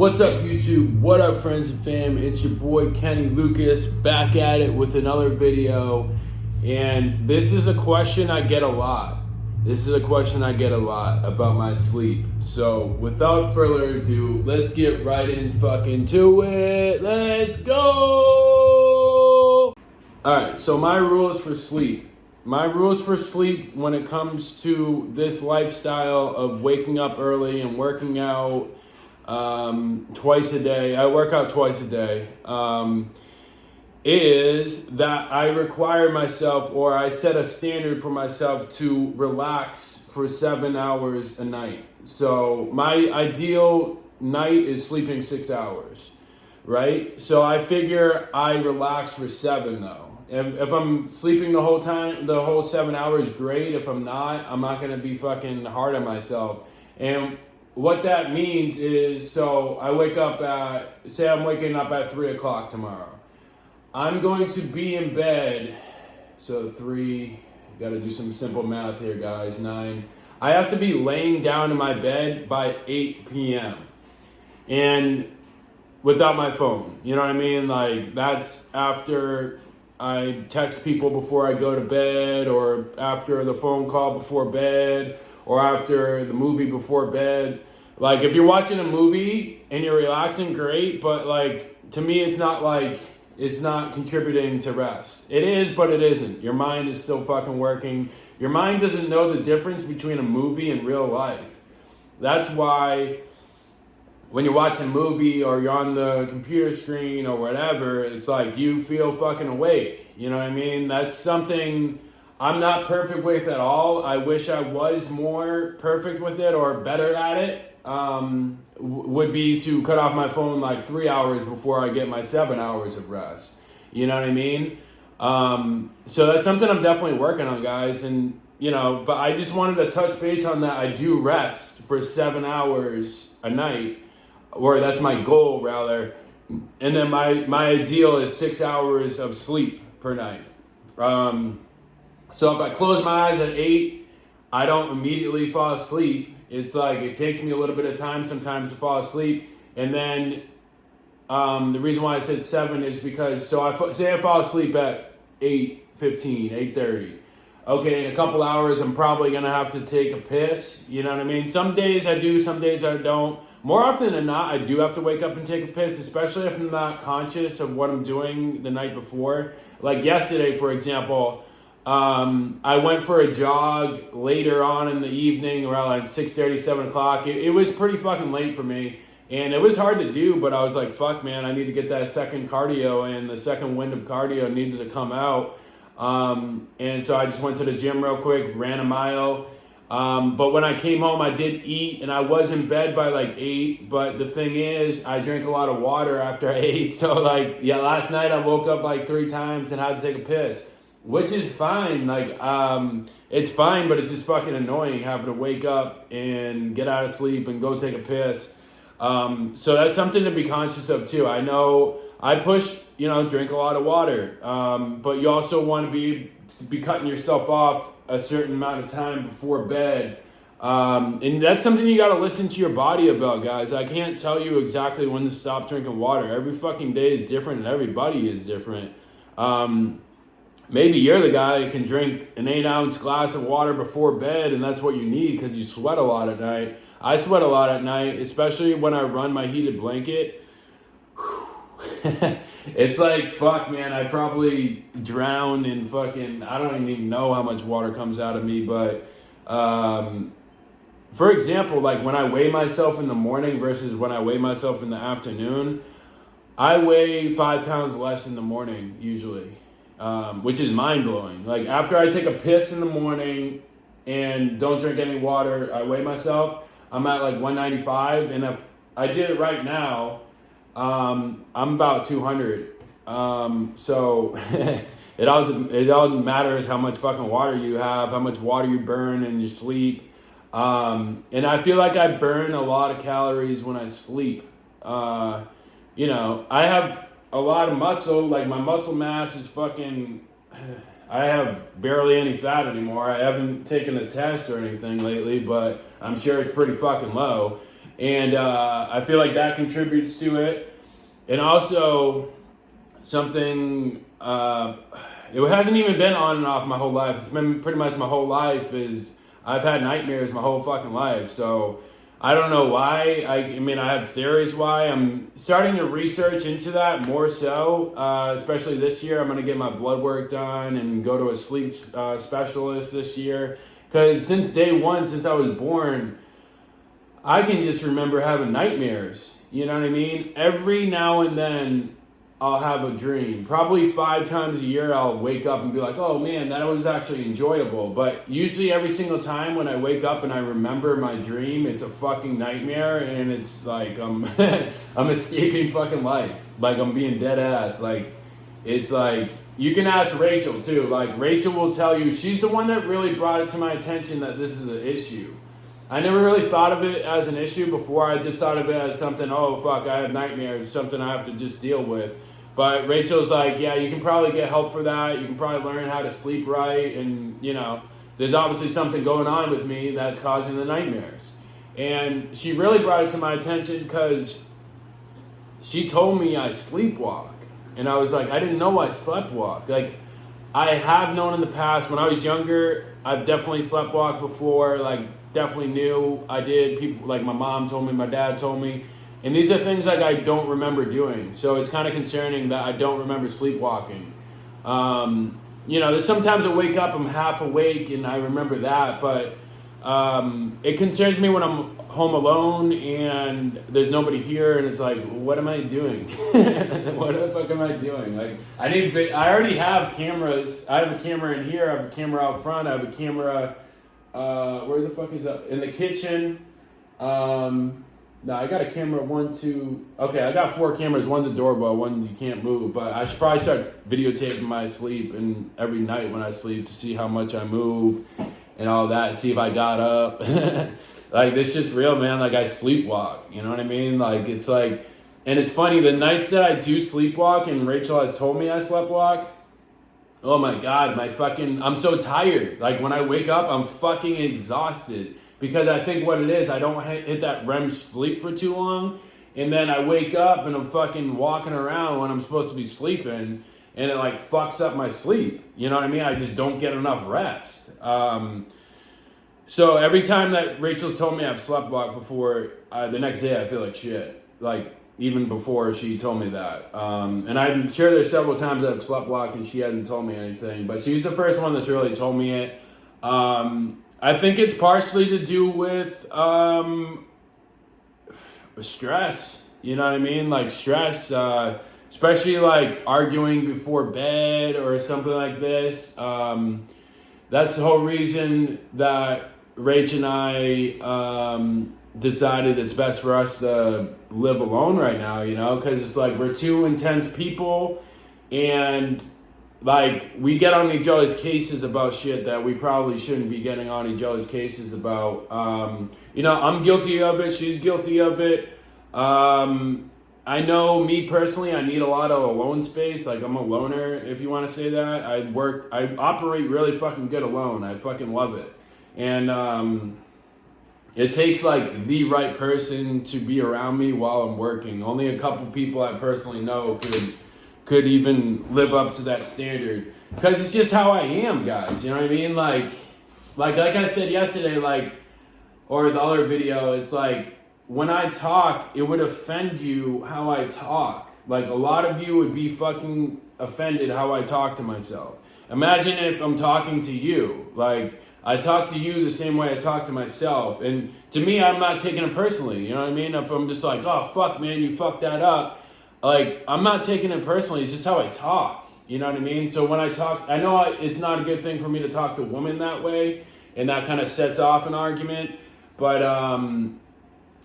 What's up, YouTube? What up, friends and fam? It's your boy Kenny Lucas back at it with another video. And this is a question I get a lot. About my sleep. So without further ado, let's get right in fucking to it. Let's go! Alright, so my rules for sleep. My rules for sleep when it comes to this lifestyle of waking up early and working out twice a day. I work out twice a day. Is that I require myself, or I set a standard for myself to relax for 7 hours a night. So my ideal night is sleeping 6 hours, right? So I figure I relax for 7 though. If I'm sleeping the whole time, the whole 7 hours, great. If I'm not gonna be fucking hard on myself. And what that means is, so I wake up say I'm waking up at 3 o'clock tomorrow. I'm going to be in bed, so 3, gotta do some simple math here, guys, 9. I have to be laying down in my bed by 8 p.m. and without my phone, you know what I mean? Like, that's after I text people before I go to bed, or after the phone call before bed, or after the movie before bed. Like, if you're watching a movie and you're relaxing, great, but like, to me, it's not contributing to rest. It is, but it isn't. Your mind is still fucking working. Your mind doesn't know the difference between a movie and real life. That's why when you watch a movie or you're on the computer screen or whatever, it's like you feel fucking awake. You know what I mean? That's something I'm not perfect with at all. I wish I was more perfect with it or better at it. Would be to cut off my phone like 3 hours before I get my 7 hours of rest. You know what I mean? So that's something I'm definitely working on, guys. And, but I just wanted to touch base on that. I do rest for 7 hours a night, or that's my goal rather. And then my ideal is 6 hours of sleep per night. So if I close my eyes at 8, I don't immediately fall asleep. It's like it takes me a little bit of time sometimes to fall asleep. And then the reason why I said 7 is because, say I fall asleep at 8:15, 8:30. Okay, in a couple hours, I'm probably going to have to take a piss. You know what I mean? Some days I do, some days I don't. More often than not, I do have to wake up and take a piss, especially if I'm not conscious of what I'm doing the night before. Like yesterday, for example, I went for a jog later on in the evening around like 6:30, 7 o'clock. It was pretty fucking late for me, and it was hard to do, but I was like, fuck, man, I need to get that second cardio, and the second wind of cardio needed to come out. And so I just went to the gym real quick, ran a mile. But when I came home, I did eat, and I was in bed by like 8. But the thing is, I drank a lot of water after I ate. So like, yeah, last night I woke up like 3 times and had to take a piss. Which is fine, like, it's fine, but it's just fucking annoying having to wake up and get out of sleep and go take a piss. So that's something to be conscious of too. I know I push, drink a lot of water, but you also want to be cutting yourself off a certain amount of time before bed. And that's something you got to listen to your body about, guys. I can't tell you exactly when to stop drinking water. Every fucking day is different and everybody is different. Maybe you're the guy that can drink an 8-ounce glass of water before bed, and that's what you need because you sweat a lot at night. I sweat a lot at night, especially when I run my heated blanket. It's like, fuck, man, I probably drown in fucking, I don't even know how much water comes out of me, but for example, like when I weigh myself in the morning versus when I weigh myself in the afternoon, I weigh 5 pounds less in the morning usually. Which is mind-blowing. Like, after I take a piss in the morning and don't drink any water, I weigh myself, I'm at like 195, and if I did it right now, I'm about 200. So it all matters how much fucking water you have, how much water you burn in your sleep. And I feel like I burn a lot of calories when I sleep. I have a lot of muscle, like my muscle mass is fucking, I have barely any fat anymore. I haven't taken a test or anything lately, but I'm sure it's pretty fucking low. And I feel like that contributes to it. And also something, it hasn't even been on and off my whole life. It's been pretty much my whole life is I've had nightmares my whole fucking life. So I don't know why. I mean, I have theories why. I'm starting to research into that more so, especially this year. I'm going to get my blood work done and go to a sleep specialist this year. Because since day one, since I was born, I can just remember having nightmares. You know what I mean? Every now and then, I'll have a dream. Probably 5 times a year, I'll wake up and be like, oh man, that was actually enjoyable. But usually every single time when I wake up and I remember my dream, it's a fucking nightmare. And it's like, I'm escaping fucking life. Like, I'm being dead ass. Like, it's like, you can ask Rachel too. Like, Rachel will tell you, she's the one that really brought it to my attention that this is an issue. I never really thought of it as an issue before. I just thought of it as something, oh fuck, I have nightmares, something I have to just deal with. But Rachel's like, yeah, you can probably get help for that. You can probably learn how to sleep right. And, you know, there's obviously something going on with me that's causing the nightmares. And she really brought it to my attention because she told me I sleepwalk. And I was like, I didn't know I sleptwalk. Like, I have known in the past, when I was younger, I've definitely sleptwalked before. Like, definitely knew I did. People, like my mom told me, my dad told me. And these are things like I don't remember doing. So it's kind of concerning that I don't remember sleepwalking. You know, there's sometimes I wake up, I'm half awake and I remember that. But it concerns me when I'm home alone and there's nobody here and it's like, what am I doing? What the fuck am I doing? Like, I already have cameras. I have a camera in here. I have a camera out front. I have a camera, where the fuck is that? In the kitchen. No, I got a camera, 1, 2. Okay, I got 4 cameras. One's a doorbell, one you can't move. But I should probably start videotaping my sleep and every night when I sleep to see how much I move and all that. See if I got up. Like, this shit's real, man. Like, I sleepwalk. You know what I mean? Like, it's like, and it's funny. The nights that I do sleepwalk and Rachel has told me I sleptwalk, oh my God, I'm so tired. Like, when I wake up, I'm fucking exhausted. Because I think what it is, I don't hit that REM sleep for too long. And then I wake up and I'm fucking walking around when I'm supposed to be sleeping. And it like fucks up my sleep. You know what I mean? I just don't get enough rest. So every time that Rachel's told me I've sleptwalked before, the next day I feel like shit. Like, even before she told me that. And I'm sure there's several times I've sleptwalked and she hadn't told me anything. But she's the first one that's really told me it. I think it's partially to do with stress. You know what I mean? Like, stress, especially like arguing before bed or something like this. That's the whole reason that Rach and I decided it's best for us to live alone right now, you know? Because it's like we're 2 intense people and like, we get on each other's cases about shit that we probably shouldn't be getting on each other's cases about. You know, I'm guilty of it. She's guilty of it. I know, me personally, I need a lot of alone space. Like, I'm a loner, if you want to say that. I operate really fucking good alone. I fucking love it. And it takes, like, the right person to be around me while I'm working. Only a couple people I personally know could even live up to that standard, because it's just how I am, guys. You know what I mean? Like I said yesterday, like, or the other video, it's like, when I talk, it would offend you how I talk. Like, a lot of you would be fucking offended how I talk to myself. Imagine if I'm talking to you. Like, I talk to you the same way I talk to myself. And to me, I'm not taking it personally. You know what I mean? If I'm just like, oh, fuck, man, you fucked that up. Like, I'm not taking it personally. It's just how I talk. You know what I mean? So when I talk, I know it's not a good thing for me to talk to women that way. And that kind of sets off an argument. But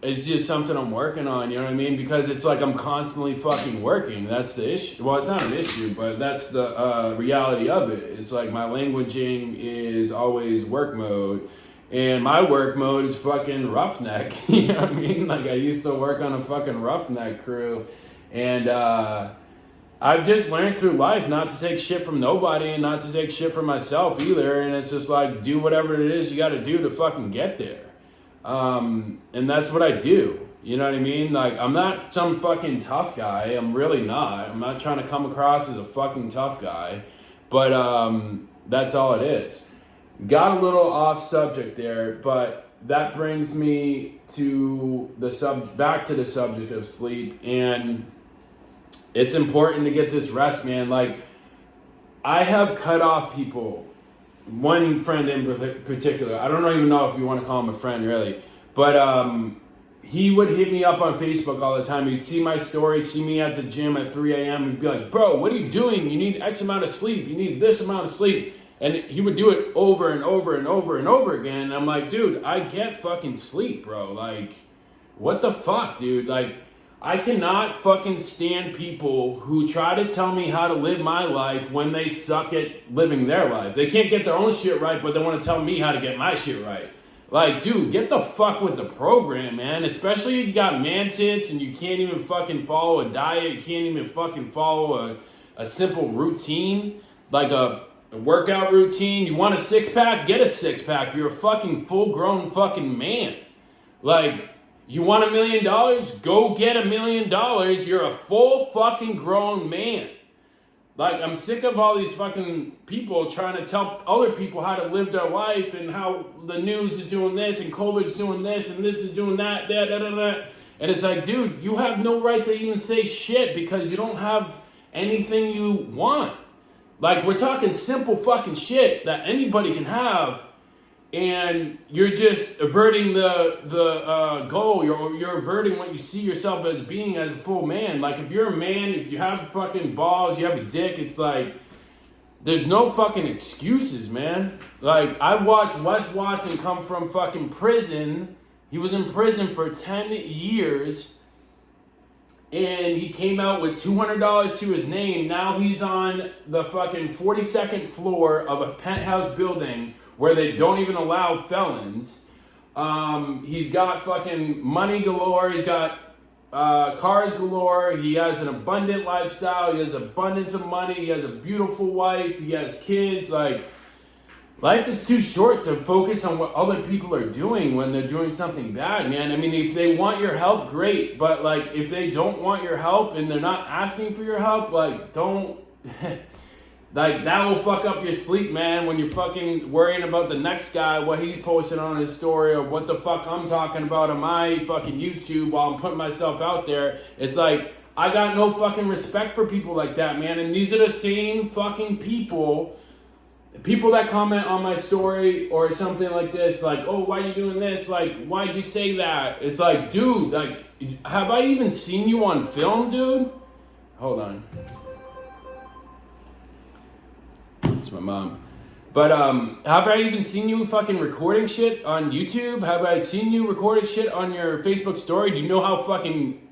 it's just something I'm working on. You know what I mean? Because it's like I'm constantly fucking working. That's the issue. Well, it's not an issue, but that's the reality of it. It's like my languaging is always work mode. And my work mode is fucking roughneck. You know what I mean? Like, I used to work on a fucking roughneck crew. And I've just learned through life not to take shit from nobody and not to take shit from myself either. And it's just like, do whatever it is you got to do to fucking get there. And that's what I do. You know what I mean? Like, I'm not some fucking tough guy. I'm really not. I'm not trying to come across as a fucking tough guy. But that's all it is. Got a little off subject there, but that brings me to back to the subject of sleep. And it's important to get this rest, man. Like, I have cut off people. One friend in particular, I don't even know if you want to call him a friend, really, but he would hit me up on Facebook all the time. He'd see my story, see me at the gym at 3 a.m. and be like, bro, what are you doing? You need X amount of sleep. You need this amount of sleep. And he would do it over and over and over and over again. And I'm like, dude, I get fucking sleep, bro. Like, what the fuck, dude? Like, I cannot fucking stand people who try to tell me how to live my life when they suck at living their life. They can't get their own shit right, but they want to tell me how to get my shit right. Like, dude, get the fuck with the program, man. Especially if you got man tits and you can't even fucking follow a diet. You can't even fucking follow a simple routine, like a workout routine. You want a six-pack? Get a six-pack. You're a fucking full-grown fucking man. Like, you want $1 million? Go get $1 million. You're a full fucking grown man. Like, I'm sick of all these fucking people trying to tell other people how to live their life and how the news is doing this and COVID's doing this and this is doing that, And it's like, dude, you have no right to even say shit because you don't have anything you want. Like, we're talking simple fucking shit that anybody can have. And you're just averting the goal. You're averting what you see yourself as being as a full man. Like, if you're a man, if you have fucking balls, you have a dick, it's like, there's no fucking excuses, man. Like, I watched Wes Watson come from fucking prison. He was in prison for 10 years. And he came out with $200 to his name. Now he's on the fucking 42nd floor of a penthouse building where they don't even allow felons. He's got fucking money galore. He's got cars galore. He has an abundant lifestyle. He has abundance of money. He has a beautiful wife. He has kids. Like, life is too short to focus on what other people are doing when they're doing something bad, man. I mean, if they want your help, great. But, like, if they don't want your help and they're not asking for your help, like, don't... Like, that will fuck up your sleep, man, when you're fucking worrying about the next guy, what he's posting on his story, or what the fuck I'm talking about on my fucking YouTube while I'm putting myself out there. It's like, I got no fucking respect for people like that, man. And these are the same fucking people that comment on my story or something like this, like, oh, why are you doing this? Like, why'd you say that? It's like, dude, like, have I even seen you on film, dude? Hold on. It's my mom. But have I even seen you fucking recording shit on YouTube? Have I seen you recording shit on your Facebook story? Do you know how fucking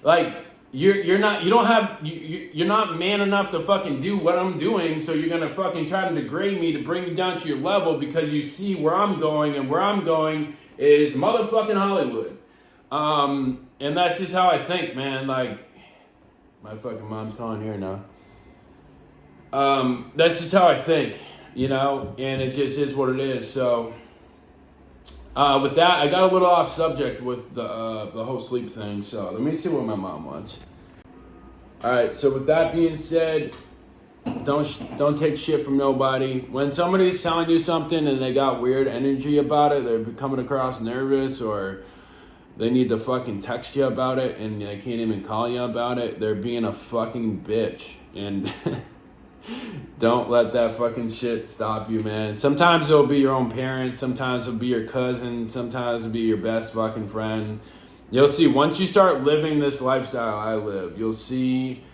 like you're not man enough to fucking do what I'm doing, so you're gonna fucking try to degrade me to bring me down to your level because you see where I'm going, and where I'm going is motherfucking Hollywood. And that's just how I think, man. Like, my fucking mom's calling here now. That's just how I think, you know, and it just is what it is. So, with that, I got a little off subject with the whole sleep thing. So let me see what my mom wants. All right. So with that being said, don't take shit from nobody. When somebody's telling you something and they got weird energy about it, they're coming across nervous, or they need to fucking text you about it and they can't even call you about it, they're being a fucking bitch. And don't let that fucking shit stop you, man. Sometimes it'll be your own parents. Sometimes it'll be your cousin. Sometimes it'll be your best fucking friend. You'll see, once you start living this lifestyle I live, you'll see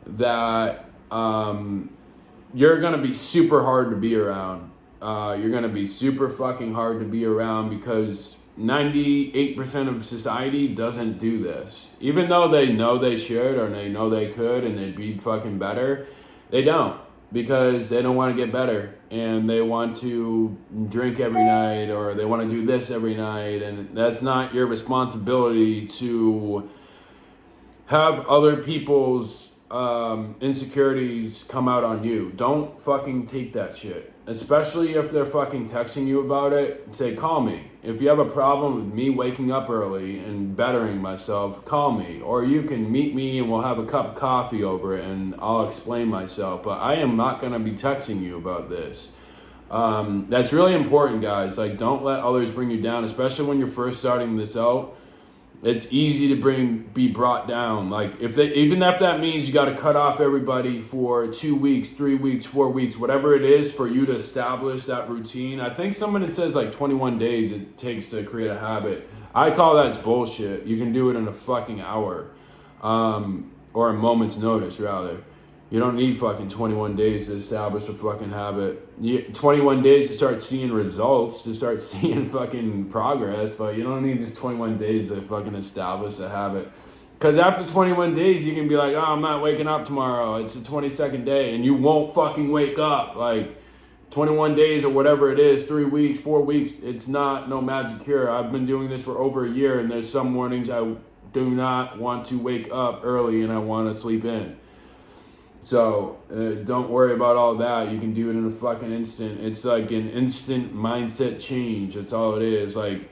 that you're going to be super hard to be around. You're going to be super fucking hard to be around because 98% of society doesn't do this. Even though they know they should, or they know they could and they'd be fucking better, they don't. Because they don't want to get better, and they want to drink every night, or they want to do this every night, and that's not your responsibility to have other people's insecurities come out on you. Don't fucking take that shit. Especially if they're fucking texting you about it. Say, call me. If you have a problem with me waking up early and bettering myself, call me. Or you can meet me and we'll have a cup of coffee over it and I'll explain myself. But I am not going to be texting you about this. That's really important, guys. Like, don't let others bring you down, especially when you're first starting this out. It's easy to be brought down. Like, even if that means you got to cut off everybody for 2 weeks, 3 weeks, 4 weeks, whatever it is for you to establish that routine. I think someone that says like 21 days it takes to create a habit. I call that bullshit. You can do it in a fucking hour, or a moment's notice, rather. You don't need fucking 21 days to establish a fucking habit. 21 days to start seeing results, to start seeing fucking progress, but you don't need just 21 days to fucking establish a habit. Because after 21 days, you can be like, oh, I'm not waking up tomorrow. It's the 22nd day, and you won't fucking wake up. Like, 21 days or whatever it is, 3 weeks, 4 weeks, it's not no magic cure. I've been doing this for over a year, and there's some mornings I do not want to wake up early and I want to sleep in. So don't worry about all that. You can do it in a fucking instant. It's like an instant mindset change. That's all it is. Like,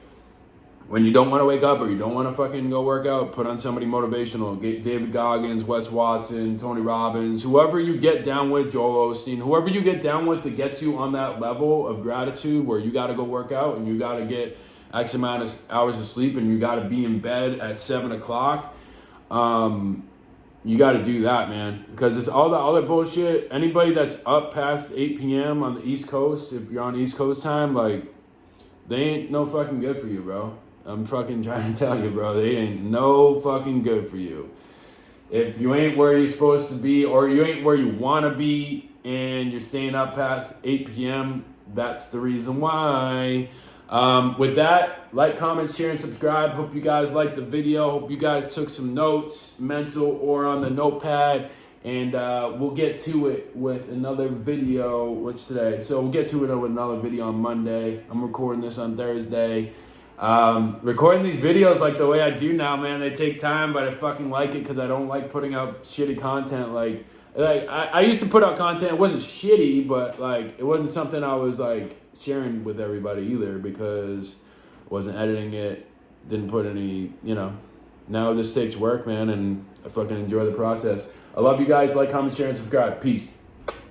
when you don't want to wake up or you don't want to fucking go work out, put on somebody motivational. Get David Goggins, Wes Watson, Tony Robbins, whoever you get down with, Joel Osteen, whoever you get down with that gets you on that level of gratitude where you got to go work out and you got to get X amount of hours of sleep and you got to be in bed at 7 o'clock. You got to do that, man, because it's all the other bullshit. Anybody that's up past 8 p.m. on the East Coast, if you're on East Coast time, like, they ain't no fucking good for you, bro. I'm fucking trying to tell you, bro. They ain't no fucking good for you. If you ain't where you're supposed to be or you ain't where you want to be and you're staying up past 8 p.m., that's the reason why. With that, like, comment, share, and subscribe. Hope you guys liked the video. Hope you guys took some notes, mental or on the notepad. And we'll get to it with another video. What's today? So we'll get to it with another video on Monday. I'm recording this on Thursday. Recording these videos like the way I do now, man, they take time, but I fucking like it because I don't like putting out shitty content. Like I used to put out content. It wasn't shitty, but like it wasn't something I was like sharing with everybody either because I wasn't editing it, didn't put any, now this takes work, man, and I fucking enjoy the process. I love you guys. Like, comment, share, and subscribe. Peace.